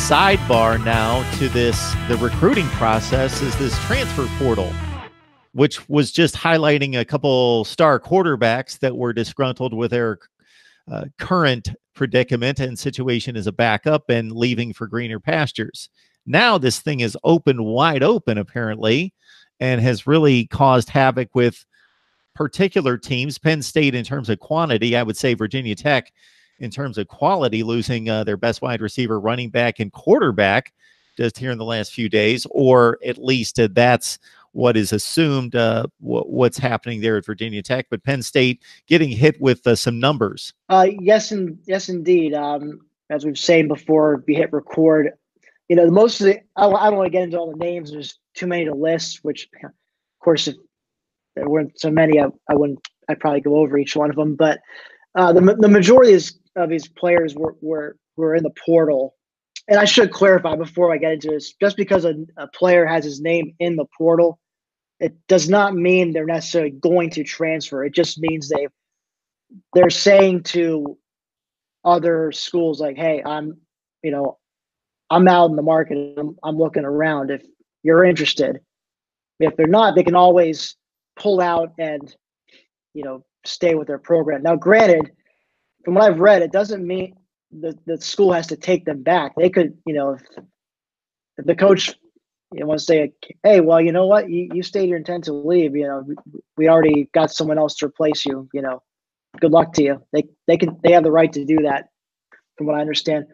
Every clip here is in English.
sidebar now to the recruiting process is this transfer portal, which was just highlighting a couple star quarterbacks that were disgruntled with their current predicament and situation as a backup and leaving for greener pastures. Now this thing is wide open, apparently, and has really caused havoc with particular teams. Penn State in terms of quantity, I would say Virginia Tech in terms of quality, losing their best wide receiver, running back, and quarterback just here in the last few days, or at least that's what is assumed what's happening there at Virginia Tech. But Penn State getting hit with some numbers. Yes, indeed. As we've said before, we hit record. Most of I don't want to get into all the names. There's too many to list, which, of course, if there weren't so many, I'd probably go over each one of them. But the majority of these players were in the portal. And I should clarify before I get into this, just because a player has his name in the portal, it does not mean they're necessarily going to transfer. It just means they're saying to other schools like, hey, I'm out in the market. I'm looking around if you're interested. If they're not, they can always pull out and, stay with their program. Now, granted, from what I've read, it doesn't mean the school has to take them back. They could, if the coach wants to say, hey, well, you know what, you stated your intent to leave. We already got someone else to replace you. Good luck to you. They have the right to do that, from what I understand.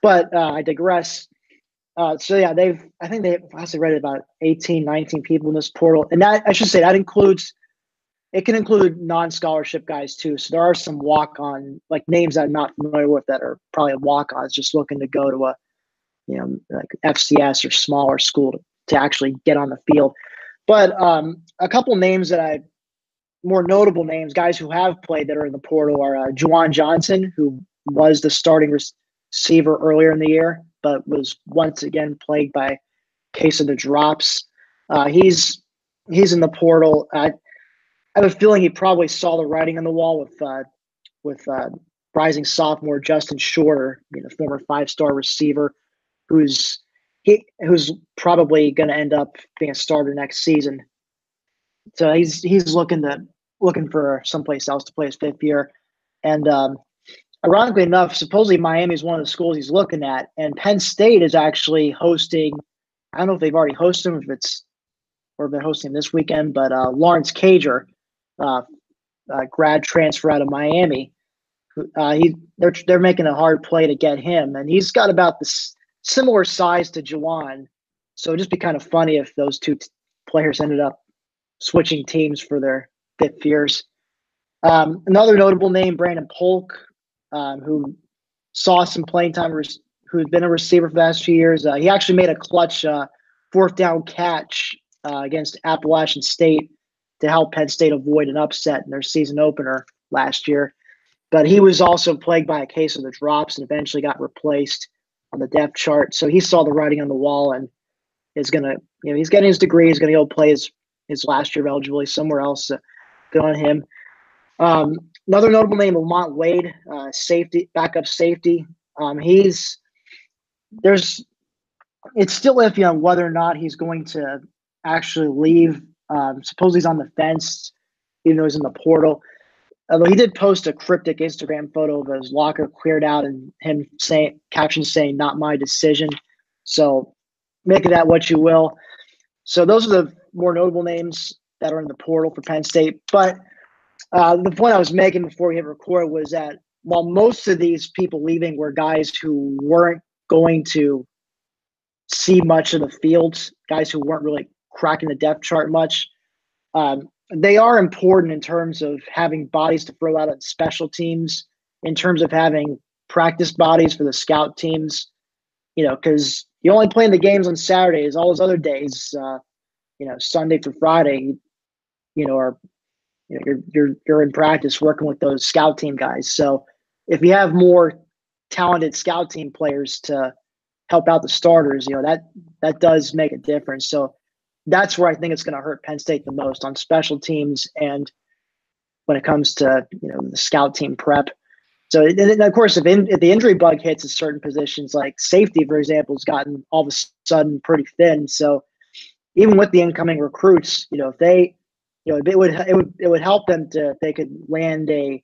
But I digress. So yeah, I think they've also read about 18, 19 people in this portal, and that I should say that includes. It can include non-scholarship guys too. So there are some walk-on, like names I'm not familiar with that are probably walk-ons just looking to go to a, like FCS or smaller school to actually get on the field. But a couple names more notable names, guys who have played that are in the portal are Juwan Johnson, who was the starting receiver earlier in the year, but was once again plagued by a case of the drops. He's in the portal. I have a feeling he probably saw the writing on the wall with rising sophomore Justin Shorter, former 5-star receiver, who's probably going to end up being a starter next season. So he's looking for someplace else to play his 5th year, and ironically enough, supposedly Miami is one of the schools he's looking at, and Penn State is actually hosting. I don't know if they've already hosted him, or they're hosting this weekend, but Lawrence Cager. Grad transfer out of Miami. They're making a hard play to get him, and he's got about the similar size to Juwan. So it'd just be kind of funny if those two players ended up switching teams for their 5th years. Another notable name, Brandon Polk, who saw some playing time, who's been a receiver for the last few years. He actually made a clutch 4th down catch against Appalachian State to help Penn State avoid an upset in their season opener last year. But he was also plagued by a case of the drops and eventually got replaced on the depth chart. So he saw the writing on the wall and is going to, he's getting his degree. He's going to go play his last year of eligibility somewhere else. So good on him. Another notable name, Lamont Wade, backup safety. It's still iffy on whether or not he's going to actually leave. Suppose he's on the fence, even though he's in the portal. Although he did post a cryptic Instagram photo of his locker cleared out and him captions saying, "Not my decision." So make of that what you will. So those are the more notable names that are in the portal for Penn State. But the point I was making before we hit record was that while most of these people leaving were guys who weren't going to see much of the field, guys who weren't really cracking the depth chart much. They are important in terms of having bodies to throw out on special teams, in terms of having practice bodies for the scout teams, because you only play in the games on Saturdays. All those other days, Sunday through Friday, you're in practice working with those scout team guys. So if you have more talented scout team players to help out the starters, that does make a difference. So that's where I think it's going to hurt Penn State the most, on special teams and when it comes to the scout team prep. So, and then of course, if the injury bug hits at certain positions, like safety, for example, has gotten all of a sudden pretty thin. So even with the incoming recruits, if they, it would help them to if they could land a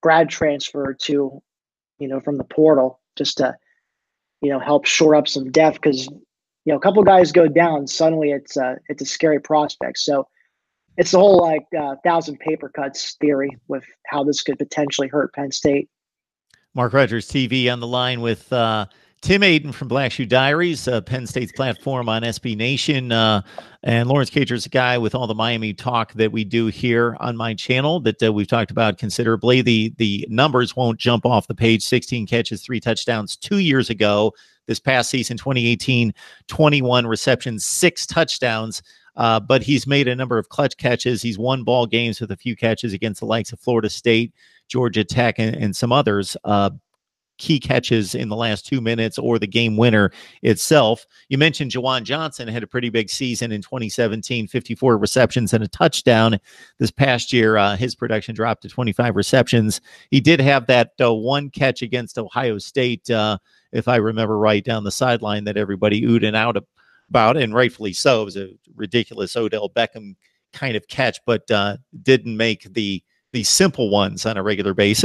grad transfer to, from the portal just to, help shore up some depth because, a couple guys go down, suddenly it's a scary prospect. So it's the whole like 1,000 paper cuts theory with how this could potentially hurt Penn State. Mark Rogers TV on the line with Tim Aiden from Black Shoe Diaries, Penn State's platform on SB Nation. And Lawrence Cager's a guy with all the Miami talk that we do here on my channel that we've talked about considerably. The numbers won't jump off the page. 16 catches, 3 touchdowns 2 years ago. This past season, 2018, 21 receptions, 6 touchdowns. But he's made a number of clutch catches. He's won ball games with a few catches against the likes of Florida State, Georgia Tech, and some others. Key catches in the last 2 minutes or the game winner itself. You mentioned Juwan Johnson had a pretty big season in 2017, 54 receptions and a touchdown. This past year, his production dropped to 25 receptions. He did have that one catch against Ohio State, if I remember right, down the sideline that everybody oohed and out about, and rightfully so. It was a ridiculous Odell Beckham kind of catch, but didn't make the simple ones on a regular basis.